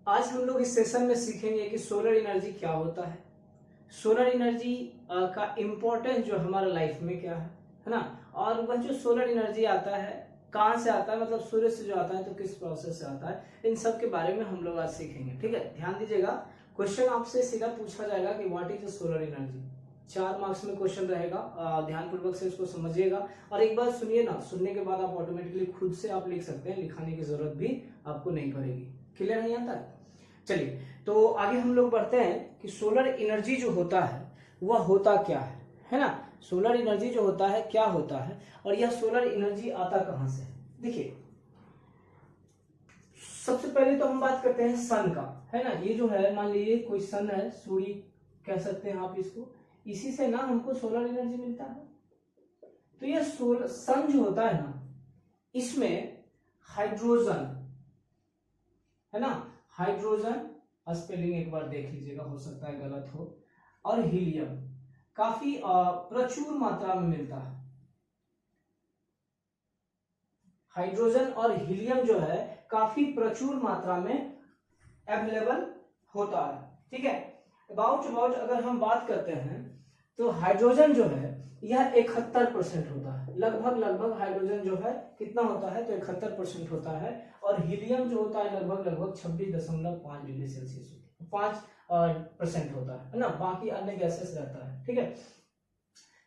आज हम लोग इस सेशन में सीखेंगे कि सोलर एनर्जी क्या होता है, सोलर एनर्जी का इम्पोर्टेंस जो हमारे लाइफ में क्या है ना, और वह जो सोलर एनर्जी आता है कहाँ से आता है, मतलब सूर्य से जो आता है तो किस प्रोसेस से आता है, इन सब के बारे में हम लोग आज सीखेंगे। ठीक है, ध्यान दीजिएगा। क्वेश्चन आपसे सीधा पूछा जाएगा कि what is solar energy. 4 marks में क्वेश्चन रहेगा, ध्यानपूर्वक से इसको समझिएगा और एक बार सुनिए ना, सुनने के बाद आप ऑटोमेटिकली खुद से आप लिख सकते हैं, लिखाने की जरूरत भी आपको नहीं पड़ेगी। क्लियर है यहाँ तक? चलिए तो आगे हम लोग बढ़ते हैं कि सोलर एनर्जी जो होता है वह होता क्या है ना। सोलर एनर्जी जो होता है क्या होता है और यह सोलर एनर्जी आता कहां से है। देखिए, सबसे पहले तो हम बात करते हैं सन का, है ना। ये जो है, मान लीजिए कोई सन है, सूर्य कह सकते हैं आप इसको, इसी से ना हमको सोलर एनर्जी मिलता है। तो ये सन जो होता है ना, इसमें हाइड्रोजन, है ना, हाइड्रोजन, स्पेलिंग एक बार देख लीजिएगा, हो सकता है गलत हो, और हीलियम काफी प्रचुर मात्रा में मिलता है। हाइड्रोजन और हीलियम जो है काफी प्रचुर मात्रा में अवेलेबल होता है। ठीक है, अबाउट अगर हम बात करते हैं तो हाइड्रोजन जो है यह 71% होता है, लगभग हाइड्रोजन जो है कितना होता है तो 71% होता है, और हीलियम जो होता है लगभग 26.5 डिग्री सेल्सियस 5% होता है ना। बाकी अन्य गैसेस रहता है। ठीक है,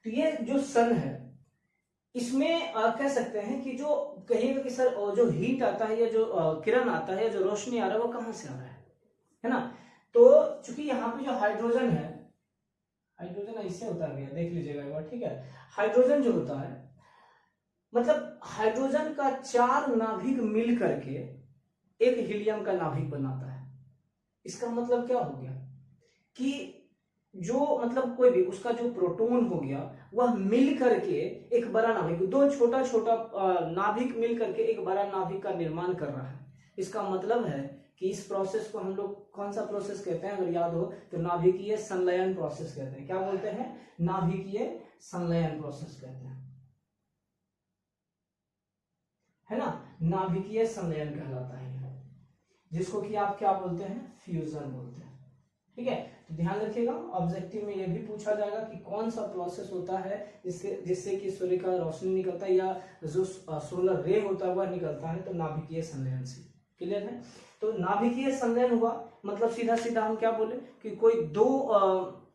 तो ये जो सन है इसमें कह सकते हैं कि जो कहेंगे कि सर जो हीट आता है या जो किरण आता है या जो रोशनी आ रहा है वो कहां से आ रहा है ना। तो चूंकि यहाँ पे जो हाइड्रोजन है, हाइड्रोजन ऐसे होता है, देख लीजिएगा एक बार। ठीक है, हाइड्रोजन जो होता है, मतलब हाइड्रोजन का 4 नाभिक मिल करके एक हीलियम का नाभिक बनाता है। इसका मतलब क्या हो गया कि जो मतलब कोई भी उसका जो प्रोटॉन हो गया वह मिल करके एक बड़ा नाभिक, 2 छोटा छोटा नाभिक मिल करके एक बड़ा नाभिक का निर्माण कर रहा है। इसका मतलब है कि इस प्रोसेस को हम लोग कौन सा प्रोसेस कहते हैं, अगर याद हो तो नाभिकीय संलयन प्रोसेस कहते हैं। क्या बोलते हैं? नाभिकीय संलयन प्रोसेस कहते हैं, है ना। नाभिकीय संलयन कहलाता है, जिसको कि आप क्या बोलते हैं, फ्यूजन बोलते हैं। ठीक है, तो ध्यान रखिएगा, ऑब्जेक्टिव में यह भी पूछा जाएगा कि कौन सा प्रोसेस होता है जिससे कि सूर्य का रोशनी निकलता है या जो सोलर रे होता है वह निकलता है, तो नाभिकीय संलयन से। क्लियर है? तो नाभिकीय संलयन हुआ मतलब सीधा सीधा हम क्या बोले कि कोई 2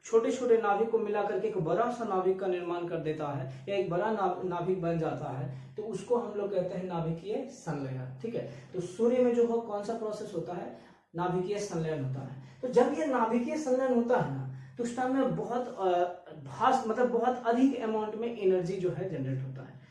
छोटे छोटे नाभिक को मिला करके एक बड़ा सा नाभिक का निर्माण कर देता है या एक बड़ा नाभिक बन जाता है, तो उसको हम लोग कहते हैं नाभिकीय संलयन। ठीक है, तो सूर्य में जो हो कौन सा प्रोसेस होता है, नाभिकीय संलयन होता है। तो जब ये नाभिकीय संलयन होता है ना, तो उस टाइम में बहुत मतलब बहुत अधिक अमाउंट में एनर्जी जो है जनरेट होता है।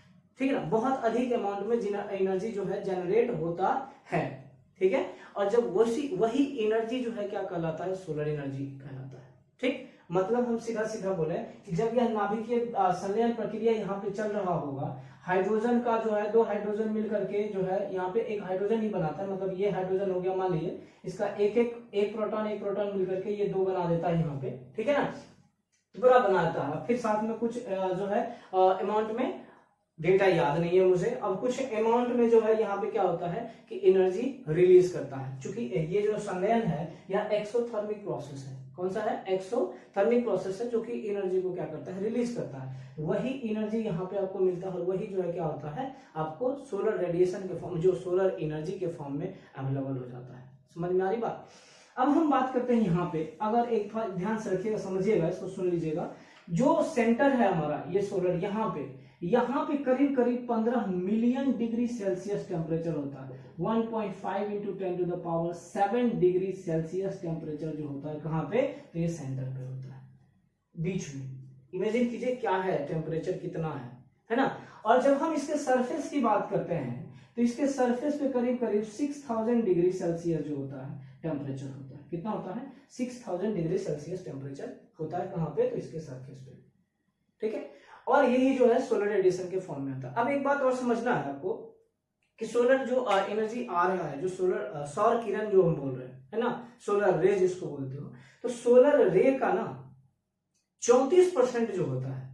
ठीक है ना, बहुत अधिक अमाउंट में एनर्जी जो है जनरेट होता है। ठीक है, और जब वही एनर्जी जो है क्या कहलाता है, सोलर एनर्जी कहलाता है। ठीक, मतलब हम सीधा सीधा बोले कि जब यह नाभिकीय संलयन प्रक्रिया यहाँ पे चल रहा होगा, हाइड्रोजन का जो है 2 हाइड्रोजन मिल करके जो है यहाँ पे एक हाइड्रोजन ही बनाता है, मतलब ये हाइड्रोजन हो गया, मान लीजिए इसका एक प्रोटॉन मिल करके ये 2 बना देता है यहाँ पे। ठीक है ना, पूरा बना देता है। फिर साथ में कुछ जो है अमाउंट में, डेटा याद नहीं है मुझे, अब कुछ अमाउंट में जो है यहाँ पे क्या होता है कि एनर्जी रिलीज करता है। क्योंकि ये जो संलयन है यह एक्सोथर्मिक प्रोसेस है। कौन सा है? एक्सोथर्मिक प्रोसेस है, जो कि एनर्जी को क्या करता है, रिलीज करता है। वही एनर्जी यहाँ पे आपको मिलता है और वही जो है क्या होता है, आपको सोलर रेडिएशन के फॉर्म, जो सोलर एनर्जी के फॉर्म में अवेलेबल हो जाता है। समझ में आ रही बात? अब हम बात करते हैं यहाँ पे, अगर एक ध्यान से रखिएगा, समझिएगा, इसको सुन लीजिएगा। जो सेंटर है हमारा ये सोलर, यहाँ पे करीब 15 मिलियन डिग्री सेल्सियस टेम्परेचर होता है। 1.5 × 10⁻⁷ डिग्री सेल्सियस टेम्परेचर जो होता है कहाँ पे, तो ये सेंटर पे होता है, बीच में। इमेजिन कीजिए क्या है टेम्परेचर, कितना है ना। और जब हम इसके सरफेस की बात करते हैं तो इसके सरफेस पे करीब 6000 डिग्री सेल्सियस जो होता है टेम्परेचर होता है। कितना होता है? 6000 डिग्री सेल्सियस टेम्परेचर होता है कहाँ पे, तो इसके सरफेस पे। ठीक है, और यही जो है सोलर रेडिएशन के फॉर्म में होता है। अब एक बात और समझना है आपको कि सोलर जो एनर्जी आ रहा है, जो सौर किरण जो हम बोल रहे हैं, है ना, सोलर रे जिसको बोलते हो, तो सोलर रे का ना 34% जो होता है,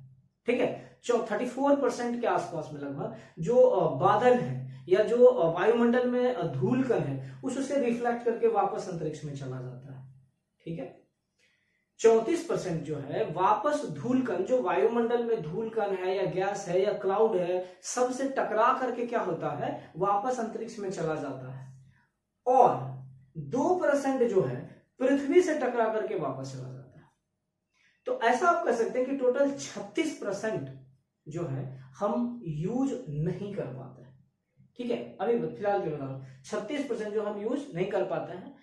ठीक है, 34% के आसपास में लगभग जो बादल है या जो वायुमंडल में धूल कण है उससे रिफ्लेक्ट करके वापस अंतरिक्ष में चला जाता है। ठीक है, 34% जो है वापस धूल कण, जो वायुमंडल में धूल कण है या गैस है या क्लाउड है, सबसे टकरा करके क्या होता है, वापस अंतरिक्ष में चला जाता है। और 2% जो है पृथ्वी से टकरा करके वापस चला जाता है। तो ऐसा आप कह सकते हैं कि टोटल 36% जो है हम यूज नहीं कर पाते हैं। ठीक है, अभी फिलहाल के बता रहा हूं, 36% जो हम यूज नहीं कर पाते हैं।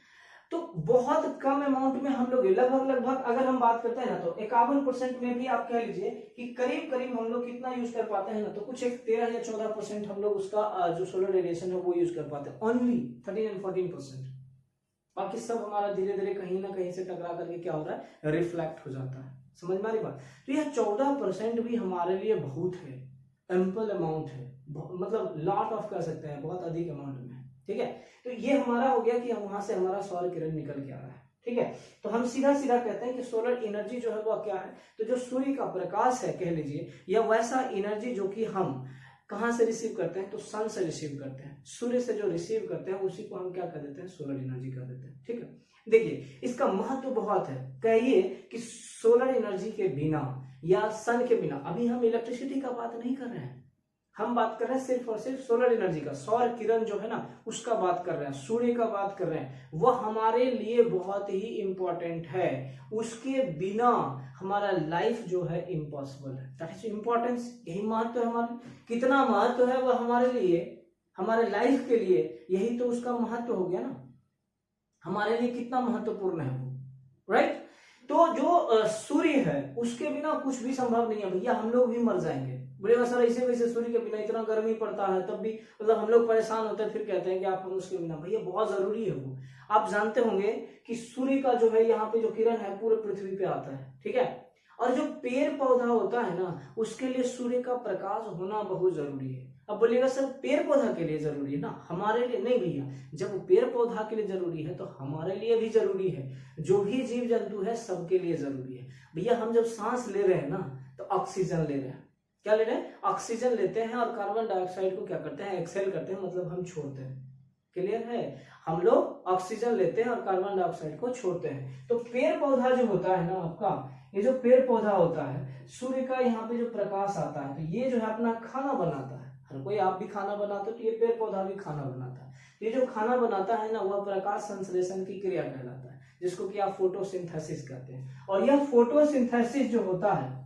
तो बहुत कम अमाउंट में हम लोग लगभग अगर हम बात करते हैं ना, तो 51% में भी आप कह लीजिए कि करीब करीब हम लोग कितना यूज कर पाते हैं ना, तो कुछ एक 13 या 14% हम लोग उसका जो सोलर रेडिएशन है वो यूज कर पाते हैं, ओनली 13 एंड 14%। बाकी सब हमारा धीरे धीरे कहीं ना कहीं से टकरा करके क्या हो रहा है, रिफ्लेक्ट हो जाता है। समझ में आ रही बात? तो यह 14% भी हमारे लिए बहुत है, एम्पल अमाउंट है, मतलब लॉट ऑफ कह सकते हैं, बहुत अधिक अमाउंट में। ठीक है, तो ये हमारा हो गया कि वहां से हमारा सौर किरण निकल के आ रहा है। ठीक है, तो हम सीधा सीधा कहते हैं कि सोलर एनर्जी जो है वो क्या है, तो जो सूर्य का प्रकाश है कह लीजिए, या वैसा एनर्जी जो कि हम कहां से रिसीव करते हैं, तो सन से रिसीव करते हैं, सूर्य से जो रिसीव करते हैं उसी को हम क्या कर देते हैं, सोलर एनर्जी कर देते हैं। ठीक है, देखिए इसका महत्व बहुत है। कहिए कि सोलर एनर्जी के बिना या सन के बिना, अभी हम इलेक्ट्रिसिटी का बात नहीं कर रहे हैं, हम बात कर रहे हैं सिर्फ और सिर्फ सोलर एनर्जी का, सौर किरण जो है ना उसका बात कर रहे हैं, सूर्य का बात कर रहे हैं, वह हमारे लिए बहुत ही इंपॉर्टेंट है। उसके बिना हमारा लाइफ जो है इम्पॉसिबल है। दैट इज इंपॉर्टेंस, यही महत्व है हमारे, कितना महत्व है वह हमारे लिए, हमारे लाइफ के लिए, यही तो उसका महत्व हो गया ना, हमारे लिए कितना महत्वपूर्ण है वो, राइट। तो जो सूर्य है उसके बिना कुछ भी संभव नहीं है भैया, हम लोग भी मर जाएंगे। बोलेगा सर ऐसे वैसे सूर्य के बिना इतना गर्मी पड़ता है तब भी मतलब हम लोग परेशान होते हैं, फिर कहते हैं कि आप हम उसके बिना, भैया बहुत जरूरी है वो। आप जानते होंगे कि सूर्य का जो है यहाँ पे जो किरण है पूरे पृथ्वी पे आता है। ठीक है, और जो पेड़ पौधा होता है ना उसके लिए सूर्य का प्रकाश होना बहुत जरूरी है। अब बोलिएगा सर पेड़ पौधा के लिए जरूरी है ना, हमारे लिए नहीं भैया, जब पेड़ पौधा के लिए जरूरी है तो हमारे लिए भी जरूरी है, जो भी जीव जंतु है सबके लिए जरूरी है। भैया हम जब सांस ले रहे हैं ना तो ऑक्सीजन ले रहे हैं, क्या ले रहे हैं, ऑक्सीजन लेते हैं, और कार्बन डाइऑक्साइड को क्या करते हैं, एक्सेल करते हैं, मतलब हम छोड़ते हैं। क्लियर है, हम लोग ऑक्सीजन लेते हैं और कार्बन डाइऑक्साइड को छोड़ते हैं। तो पेड़ पौधा जो होता है ना आपका, ये जो पेड़ पौधा होता है, सूर्य का यहाँ पे जो प्रकाश आता है तो ये जो है अपना खाना बनाता है। हर कोई, आप भी खाना बनाते हो तो ये पेड़ पौधा भी खाना बनाता है। ये जो खाना बनाता है ना वह प्रकाश संश्लेषण की क्रिया कहलाता है, जिसको कि आप फोटोसिंथेसिस कहते हैं। और यह फोटोसिंथेसिस जो होता है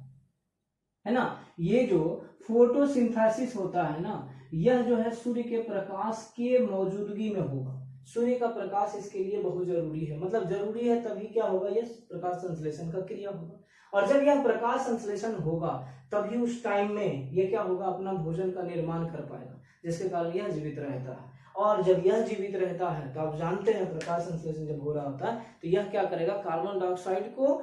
ना, ये जो फोटोसिंथेसिस होता है ना, यह जो है सूर्य के प्रकाश के मौजूदगी में होगा। सूर्य का प्रकाश इसके लिए बहुत जरूरी है, मतलब जरूरी है तभी क्या होगा, यह प्रकाश संश्लेषण का क्रिया होगा। और जब यह प्रकाश संश्लेषण होगा तभी उस टाइम में यह क्या होगा, अपना भोजन का निर्माण कर पाएगा, जिसके कारण यह जीवित रहता है। और जब यह जीवित रहता है तो आप जानते हैं प्रकाश संश्लेषण जब हो रहा होता है तो यह क्या करेगा, कार्बन डाइऑक्साइड को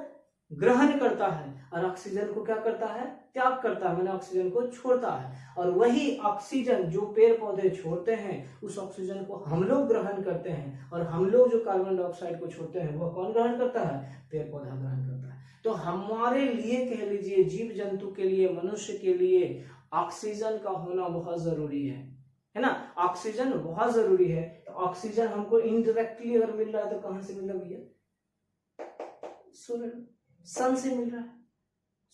ग्रहण करता है और ऑक्सीजन को क्या करता है, त्याग करता है, मैंने ऑक्सीजन को छोड़ता है। और वही ऑक्सीजन जो पेड़ पौधे छोड़ते हैं उस ऑक्सीजन को हम लोग ग्रहण करते हैं, और हम लोग जो कार्बन डाइऑक्साइड को छोड़ते हैं वह कौन ग्रहण करता है, पेड़ पौधा ग्रहण करता है। तो हमारे लिए कह लीजिए, जीव जंतु के लिए, मनुष्य के लिए ऑक्सीजन का होना बहुत जरूरी है ना, ऑक्सीजन बहुत जरूरी है। तो ऑक्सीजन हमको इनडायरेक्टली अगर मिल रहा है तो कहां से मिल रहा है भैया, सोलर सन से मिल रहा है,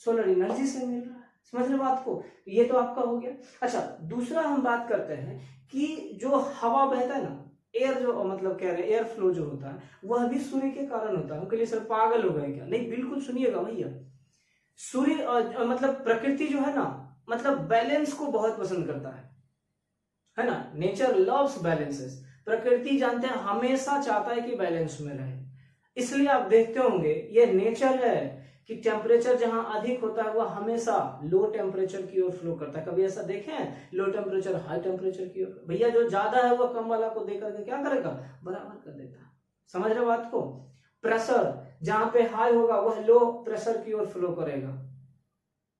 सोलर एनर्जी से मिल रहा है। समझ रहे बात को, ये तो आपका हो गया। अच्छा, दूसरा हम बात करते हैं कि जो हवा बहता है ना, एयर जो मतलब कह रहे हैं एयर फ्लो जो होता है वह भी सूर्य के कारण होता है। उनके लिए सर पागल हो गए क्या, नहीं बिल्कुल सुनिएगा भैया, सूर्य मतलब प्रकृति जो है ना, मतलब बैलेंस को बहुत पसंद करता है ना, नेचर लव्स बैलेंसेस। प्रकृति जानते हैं हमेशा चाहता है कि बैलेंस में रहे, इसलिए आप देखते होंगे ये नेचर है कि टेम्परेचर जहां अधिक होता है वह हमेशा लो टेम्परेचर की ओर फ्लो करता है। कभी ऐसा देखे हैं लो टेम्परेचर हाई टेम्परेचर की ओर, भैया जो ज्यादा है वह कम वाला को देकर के क्या करेगा, बराबर कर देता है। समझ रहे बात को, प्रेशर जहां पे हाई होगा वह लो प्रेशर की ओर फ्लो करेगा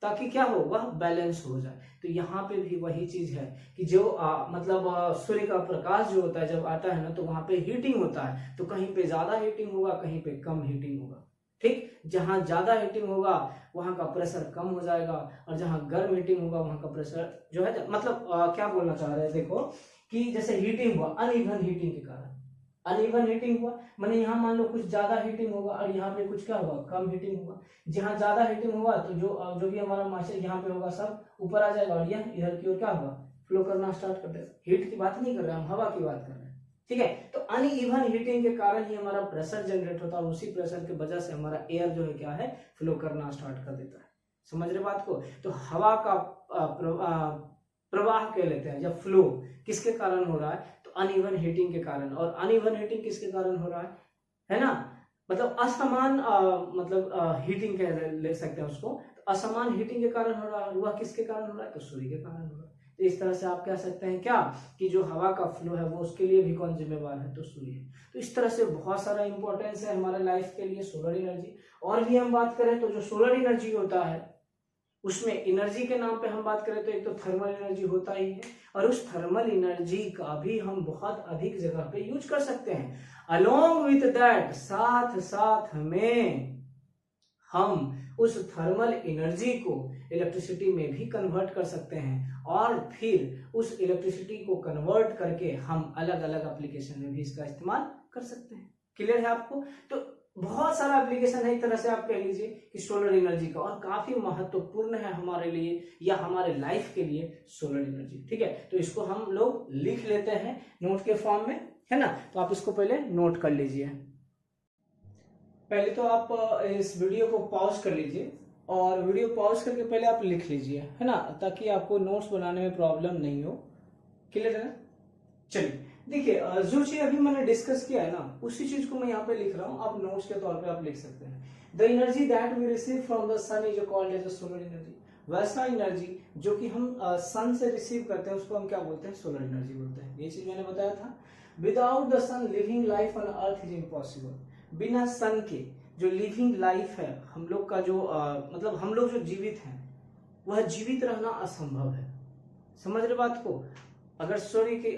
ताकि क्या हो, वह बैलेंस हो जाए। तो यहाँ पे भी वही चीज है कि जो मतलब सूर्य का प्रकाश जो होता है जब आता है ना तो वहां पे हीटिंग होता है, तो कहीं पे ज्यादा हीटिंग होगा, कहीं पे कम हीटिंग होगा। ठीक, जहां ज्यादा हीटिंग होगा वहां का प्रेशर कम हो जाएगा, और जहां गर्म हीटिंग होगा वहां का प्रेशर जो है मतलब क्या बोलना चाह रहे हैं देखो कि जैसे हीटिंग हुआ, अनइवन हीटिंग के कारण, अनइवन हीटिंग हुआ माने यहाँ मान लो कुछ ज्यादा हीटिंग होगा और यहाँ पे कुछ क्या होगा, कम हीटिंग होगा। जहाँ ज्यादा हीटिंग हुआ तो जो भी हमारा मॉइस्चर यहाँ पे होगा सब ऊपर आ जाएगा और यह इधर की ओर क्या होगा, फ्लो करना स्टार्ट कर देगा। हीट की बात नहीं कर रहे हम, हवा की बात कर रहे हैं, ठीक है। तो अनइवन हीटिंग के कारण ही हमारा प्रेशर जनरेट होता है और उसी प्रेशर की वजह से हमारा एयर जो है क्या है, फ्लो करना स्टार्ट कर देता है। समझ रहे बात को। तो हवा का प्रवाह कह लेते हैं जब फ्लो किसके कारण हो रहा है, तो अनइवन हीटिंग के कारण। और अनइवन हीटिंग किसके कारण हो रहा है ना, मतलब असमान हीटिंग कह ले सकते हैं उसको। तो असमान हीटिंग के कारण हो रहा है, वह किसके कारण हो रहा है, तो सूर्य के कारण हो रहा है। तो इस तरह से आप कह सकते हैं क्या कि जो हवा का फ्लो है वो उसके लिए भी कौन जिम्मेवार है, तो सूर्य। तो इस तरह से बहुत सारा इंपॉर्टेंस है हमारे लाइफ के लिए सोलर एनर्जी। और भी हम बात करें तो जो सोलर एनर्जी होता है उसमें एनर्जी के नाम पे हम बात करें तो एक तो थर्मल एनर्जी होता ही है, और उस थर्मल एनर्जी का भी हम बहुत अधिक जगह पे यूज कर सकते हैं। अलोंग विथ दैट, साथ साथ में हम उस थर्मल एनर्जी को इलेक्ट्रिसिटी में भी कन्वर्ट कर सकते हैं, और फिर उस इलेक्ट्रिसिटी को कन्वर्ट करके हम अलग अलग एप्लीकेशन में भी इसका इस्तेमाल कर सकते हैं। क्लियर है आपको। तो बहुत सारा एप्लीकेशन है, एक तरह से आप कह लीजिए कि सोलर एनर्जी का, और काफी महत्वपूर्ण है हमारे लिए या हमारे लाइफ के लिए सोलर एनर्जी, ठीक है। तो इसको हम लोग लिख लेते हैं नोट के फॉर्म में, है ना। तो आप इसको पहले नोट कर लीजिए। पहले तो आप इस वीडियो को पॉज कर लीजिए, और वीडियो पॉज करके पहले आप लिख लीजिए, है ना, ताकि आपको नोट्स बनाने में प्रॉब्लम नहीं हो। क्लियर है ना। चलिए देखिए, जो चीज अभी मैंने डिस्कस किया है ना, उसी चीज को मैं यहाँ पे लिख रहा हूँ, आप नोट्स के तौर पे आप लिख सकते हैं। The energy that we receive from the sun is called as solar energy. वैसा एनर्जी जो कि हम सन से रिसीव करते हैं उसको हम क्या बोलते हैं, सोलर एनर्जी बोलते हैं। ये चीज मैंने बताया था। Without the sun living life on earth is impossible. बिना सन के जो लिविंग लाइफ है हम लोग का, जो मतलब हम लोग जो जीवित हैं, वह जीवित रहना असंभव है। समझ रहे बात को। अगर सूर्य की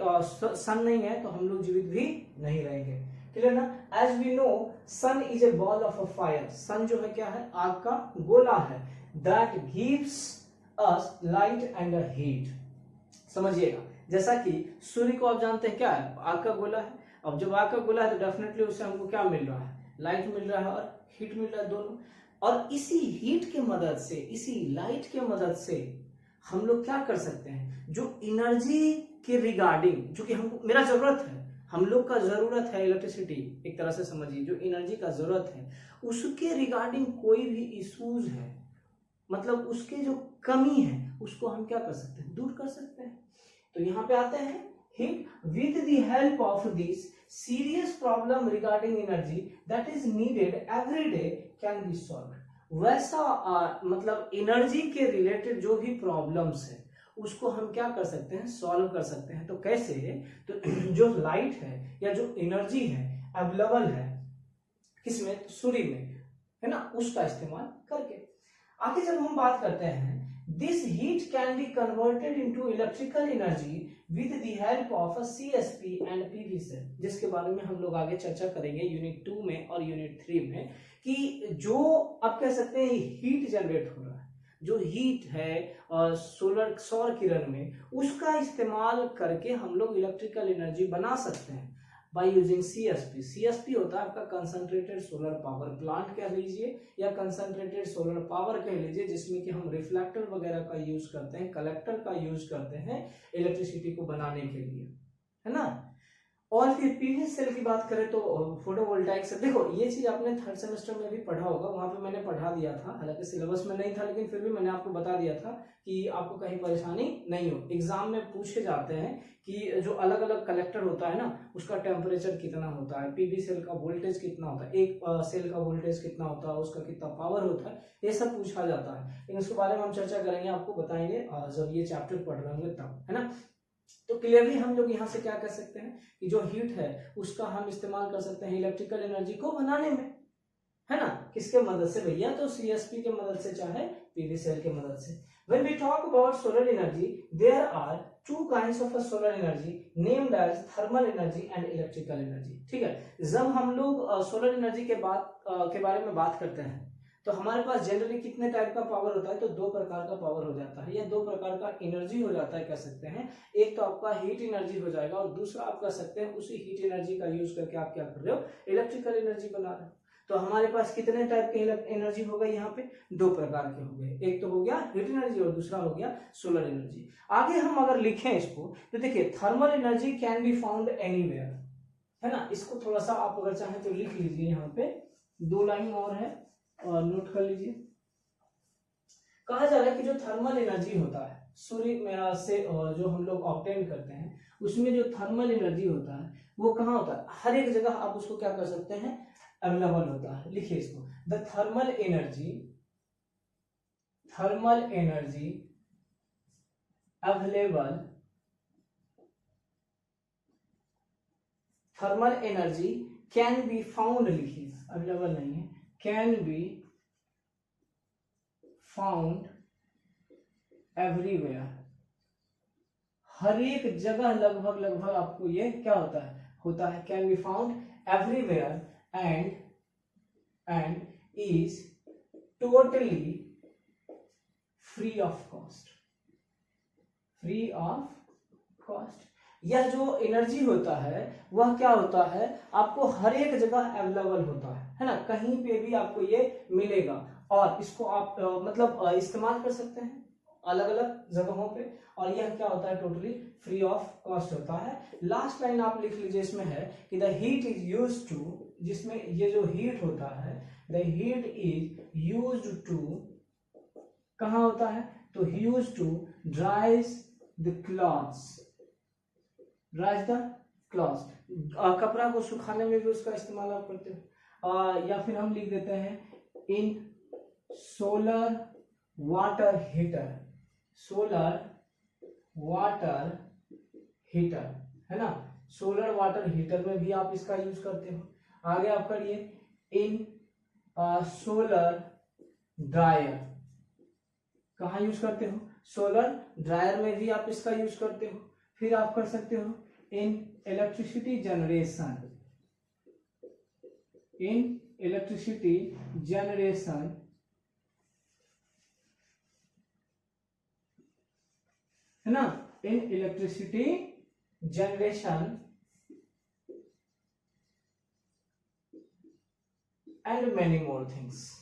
सन नहीं है तो हम लोग जीवित भी नहीं रहेंगे। क्लियर ना। As we know sun is a ball of a fire. Sun जो है क्या है, आग का गोला है। That gives us light and heat. समझिएगा, जैसा कि सूर्य को आप जानते हैं क्या है, आग का गोला है। अब जब आग का गोला है तो डेफिनेटली उससे हमको क्या मिल रहा है, लाइट मिल रहा है और हीट मिल रहा है, दोनों। और इसी हीट के मदद से, इसी लाइट के मदद से हम लोग क्या कर सकते हैं, जो एनर्जी के रिगार्डिंग, जो कि हमको मेरा जरूरत है, हम लोग का जरूरत है इलेक्ट्रिसिटी, एक तरह से समझिए जो एनर्जी का जरूरत है उसके रिगार्डिंग कोई भी इश्यूज है, मतलब उसके जो कमी है उसको हम क्या कर सकते हैं, दूर कर सकते हैं। तो यहाँ पे आते हैं hit with the help of this serious problem regarding energy that is needed every day can be solved। वैसा मतलब एनर्जी के रिलेटेड जो भी प्रॉब्लम्स है उसको हम क्या कर सकते हैं, सॉल्व कर सकते हैं। तो कैसे है, तो जो लाइट है या जो एनर्जी है अवेलेबल है किसमें, तो सूर्य में, है ना, उसका इस्तेमाल करके। आगे जब हम बात करते हैं this heat can be converted into electrical energy with the help of a CSP and PV cell, जिसके बारे में हम लोग आगे चर्चा करेंगे यूनिट 2 में और यूनिट 3 में, कि जो आप कह सकते हैं हीट जनरेट हो रहा है, जो हीट है सौर किरण में, उसका इस्तेमाल करके हम लोग इलेक्ट्रिकल एनर्जी बना सकते हैं बाय यूजिंग CSP। CSP होता है आपका कंसंट्रेटेड सोलर पावर प्लांट कह लीजिए या कंसंट्रेटेड सोलर पावर कह लीजिए, जिसमें कि हम रिफ्लेक्टर वगैरह का यूज करते हैं, कलेक्टर का यूज करते हैं इलेक्ट्रिसिटी को बनाने के लिए, है ना। और फिर PV सेल की बात करें तो फोटोवोल्टाइक सेल। देखो ये चीज आपने थर्ड सेमेस्टर में भी पढ़ा होगा, वहां पे मैंने पढ़ा दिया था, हालांकि सिलेबस में नहीं था लेकिन फिर भी मैंने आपको बता दिया था कि आपको कहीं परेशानी नहीं हो। एग्जाम में पूछे जाते हैं कि जो अलग अलग कलेक्टर होता है ना, उसका टेम्परेचर कितना होता है, PV सेल का वोल्टेज कितना होता है, एक सेल का वोल्टेज कितना होता है, उसका कितना पावर होता है, ये सब पूछा जाता है। लेकिन उसके बारे में हम चर्चा करेंगे, आपको बताएंगे जब ये चैप्टर पढ़ रहे होंगे तब, है ना। तो क्लियरली हम लोग यहाँ से क्या कर सकते हैं कि जो हीट है उसका हम इस्तेमाल कर सकते हैं इलेक्ट्रिकल एनर्जी को बनाने में, है ना। किसके मदद से भैया, तो CSP के मदद से चाहे PV सेल के मदद से। When we talk about solar energy, there are two kinds of a solar energy named as thermal energy and electrical energy। ठीक है, जब हम लोग सोलर एनर्जी के बारे में बात करते हैं तो हमारे पास जनरली कितने टाइप का पावर होता है, तो दो प्रकार का पावर हो जाता है या दो प्रकार का एनर्जी हो जाता है कह सकते हैं। एक तो आपका हीट एनर्जी हो जाएगा और दूसरा आप कह सकते हैं उसी हीट एनर्जी का यूज करके आप क्या कर रहे हो, इलेक्ट्रिकल एनर्जी बना रहे हो। तो हमारे पास कितने टाइप के एनर्जी हो गए, यहाँ पे दो प्रकार के हो गए, एक तो हो गया हीट एनर्जी और दूसरा हो गया सोलर एनर्जी। आगे हम अगर लिखें इसको तो देखिए thermal energy can be found anywhere, है ना। इसको थोड़ा सा आप अगर चाहें तो लिख लीजिए, यहाँ पे 2 लाइन और है और नोट कर लीजिए। कहा जा रहा है कि जो थर्मल एनर्जी होता है सूर्य से जो हम लोग ऑब्टेन करते हैं, उसमें जो थर्मल एनर्जी होता है वो कहाँ होता है, हर एक जगह आप उसको क्या कर सकते हैं, अवेलेबल होता है। लिखिए इसको, the thermal energy available, thermal energy can be found, लिखिए अवेलेबल नहीं है, कैन बी फाउंड एवरीवेयर, हर एक जगह लगभग आपको ये क्या होता है can be found everywhere and is totally free of cost, यह जो एनर्जी होता है वह क्या होता है, आपको हर एक जगह अवेलेबल होता है ना, कहीं पे भी आपको ये मिलेगा और इसको आप मतलब इस्तेमाल कर सकते हैं अलग अलग जगहों पे, और यह क्या होता है, टोटली फ्री ऑफ कॉस्ट होता है। लास्ट लाइन आप लिख लीजिए, इसमें है कि the heat is used to, जिसमें ये जो हीट होता है, the heat is used to, कहाँ होता है, तो used to dries the clothes, कपड़ा को सुखाने में भी उसका इस्तेमाल आप करते हो। या फिर हम लिख देते हैं इन सोलर वाटर हीटर, है ना, सोलर वाटर हीटर में भी आप इसका यूज करते हो। आगे आप करिए इन सोलर ड्रायर, कहाँ यूज करते हो, सोलर ड्रायर में भी आप इसका यूज करते हो। फिर आप कर सकते हो इन इलेक्ट्रिसिटी जनरेशन, है ना, in electricity generation and many more things,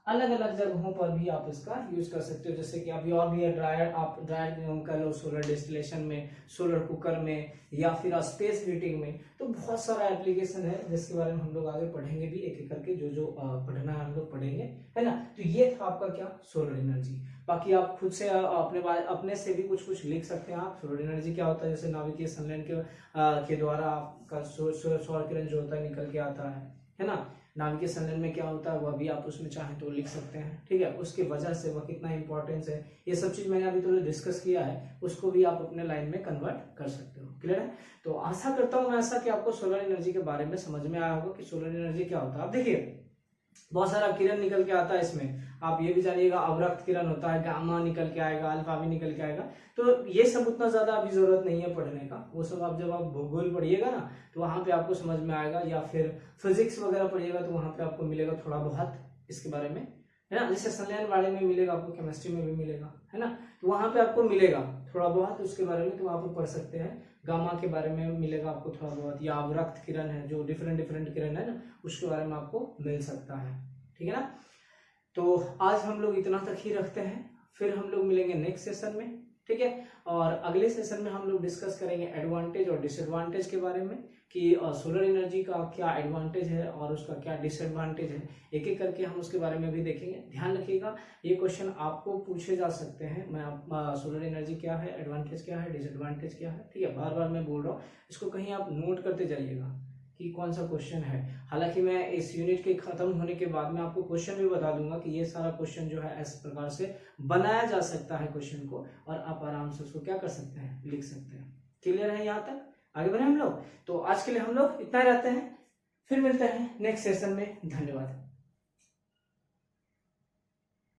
अलग अलग जगहों पर भी आप इसका यूज कर सकते हो। जैसे कि अभी और भी है ड्रायर, आप ड्रायर कर लो सोलर डिस्टिलेशन में, सोलर कुकर में, या फिर स्पेस हीटिंग में। तो बहुत सारा एप्लीकेशन है जिसके बारे में हम लोग आगे पढ़ेंगे भी एक एक करके, जो पढ़ना है हम लोग पढ़ेंगे, है ना। तो ये था आपका क्या, सोलर एनर्जी। बाकी आप खुद से अपने से भी कुछ लिख सकते हैं आप, सोलर एनर्जी क्या होता है, जैसे नाभिकीय संलयन के द्वारा आपका सौर किरण जो होता है निकल के आता है ना। नाभिकीय संलयन में क्या होता है वह भी आप उसमें चाहें तो लिख सकते हैं, ठीक है। उसकी वजह से वह कितना इंपॉर्टेंस है, ये सब चीज मैंने अभी थोड़ा डिस्कस किया है, उसको भी आप अपने लाइन में कन्वर्ट कर सकते हो। क्लियर है। तो आशा करता हूँ मैं ऐसा कि आपको सोलर एनर्जी के बारे में समझ में आया होगा कि सोलर एनर्जी क्या होता है। आप देखिए बहुत सारा किरण निकल के आता है इसमें, आप ये भी जानिएगा अवरक्त किरण होता है, गामा निकल के आएगा, अल्फा भी निकल के आएगा। तो ये सब उतना ज्यादा अभी जरूरत नहीं है पढ़ने का, वो सब आप जब आप भूगोल पढ़िएगा ना तो वहां पे आपको समझ में आएगा, या फिर फिजिक्स वगैरह पढ़िएगा तो वहां पे आपको मिलेगा थोड़ा बहुत इसके बारे में, है ना। जैसे संलयन बारे में मिलेगा आपको, केमिस्ट्री में भी मिलेगा, है ना। तो वहां पे आपको मिलेगा थोड़ा बहुत उसके बारे में, तो वहां पे पढ़ सकते हैं। गामा के बारे में मिलेगा आपको थोड़ा बहुत, या अवरक्त किरण है जो डिफरेंट किरण है ना, उसके बारे में आपको मिल सकता है, ठीक है ना। तो आज हम लोग इतना तक ही रखते हैं, फिर हम लोग मिलेंगे नेक्स्ट सेशन में, ठीक है। और अगले सेशन में हम लोग डिस्कस करेंगे एडवांटेज और डिसएडवांटेज के बारे में, कि सोलर एनर्जी का क्या एडवांटेज है और उसका क्या डिसएडवांटेज है, एक एक करके हम उसके बारे में भी देखेंगे। ध्यान रखिएगा ये क्वेश्चन आपको पूछे जा सकते हैं, मैं सोलर एनर्जी क्या है, एडवांटेज क्या है, डिसएडवांटेज क्या है, ठीक है। बार बार मैं बोल रहा हूँ, इसको कहीं आप नोट करते जाइएगा कि कौन सा क्वेश्चन है। हालांकि मैं इस यूनिट के खत्म होने के बाद में आपको क्वेश्चन भी बता दूंगा कि ये सारा क्वेश्चन जो है इस प्रकार से बनाया जा सकता है क्वेश्चन को, और आप आराम से उसको क्या कर सकते हैं, लिख सकते हैं। क्लियर है यहाँ तक, आगे बढ़े हम लोग। तो आज के लिए हम लोग इतना रहते हैं, फिर मिलते हैं नेक्स्ट सेशन में। धन्यवाद।